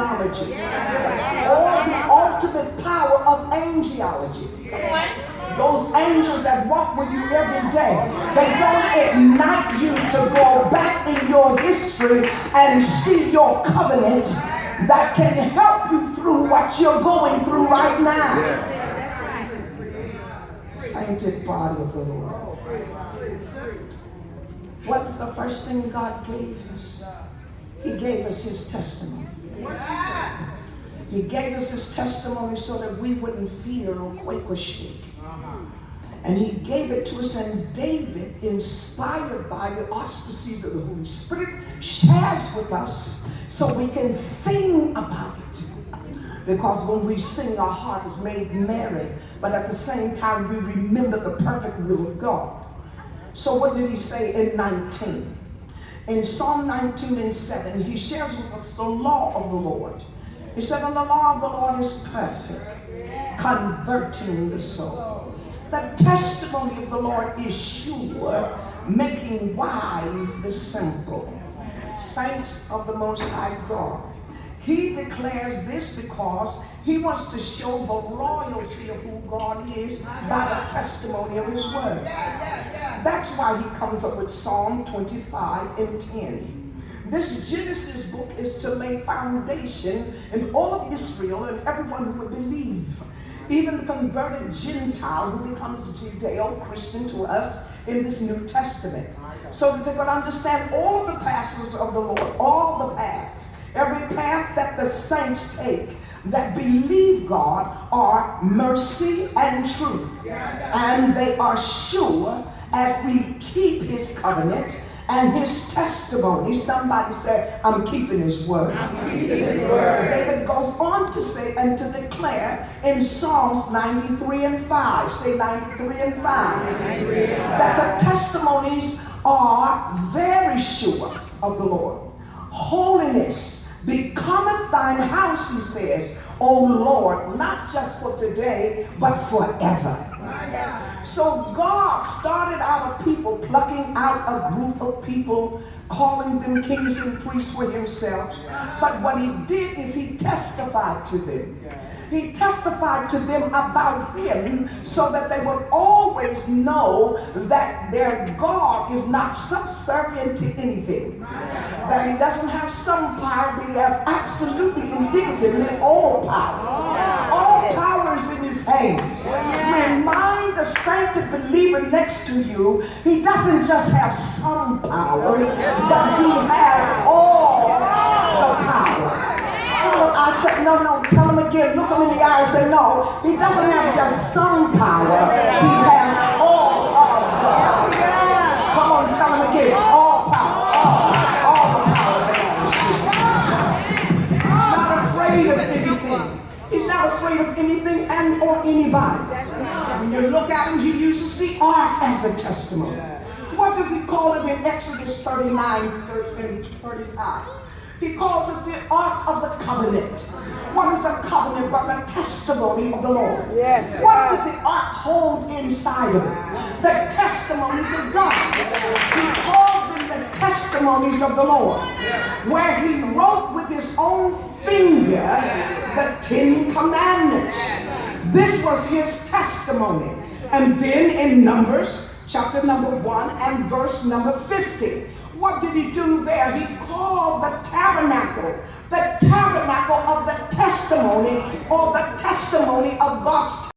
demonology or the ultimate power of angelology. Those angels that walk with you every day, they don't ignite you to go back in your history and see your covenant that can help you through what you're going through right now. Sainted body of the Lord. What's the first thing God gave us? He gave us his testimony. He gave us his testimony so that we wouldn't fear or quake or shake. And he gave it to us, and David, inspired by the auspices of the Holy Spirit, shares with us so we can sing about it. Because when we sing, our heart is made merry, but at the same time we remember the perfect will of God. So what did he say in 19? In Psalm 19 and 7, he shares with us the law of the Lord. He said, and the law of the Lord is perfect, converting the soul. The testimony of the Lord is sure, making wise the simple. Saints of the Most High God, he declares this because he wants to show the royalty of who God is by the testimony of his word. That's why he comes up with Psalm 25 and 10. This Genesis book is to lay foundation in all of Israel and everyone who would believe. Even the converted Gentile who becomes Judeo-Christian to us in this New Testament. So that they could understand all of the passages of the Lord, all the paths. Every path that the saints take that believe God are mercy and truth. And they are sure as we keep his covenant and his testimony. Somebody said, I'm keeping his word. David goes on to say and to declare in Psalms 93 and 5. Say 93 and 5. That the testimonies are very sure of the Lord. Holiness becometh thine house, he says, O Lord, not just for today, but forever. So God started out a people, plucking out a group of people, calling them kings and priests for himself. But what he did is he testified to them. He testified to them about him so that they would always know that their God is not subservient to anything. That he doesn't have some power, but he has absolutely, indicatively all power. All power is in his hands. Remind the sainted believer next to you, he doesn't just have some power, but he has all the power. I said, no, tell him again. Look him in the eye and say, no, he doesn't have just some power. He has all of God. Come on, tell him again. All power. All the power belongs to him. He's not afraid of anything. He's not afraid of anything and or anybody. When you look at him, he uses the ark as the testimony. What does he call it in Exodus 39 and 35? He calls it the Ark of the Covenant. What is the covenant but the testimony of the Lord? Yes. What did the ark hold inside of it? The testimonies of God. He called them the testimonies of the Lord. Where he wrote with his own finger the 10 Commandments. This was his testimony. And then in Numbers, chapter number 1 and verse number 50. What did he do there? He called the tabernacle of the testimony, or the testimony of God's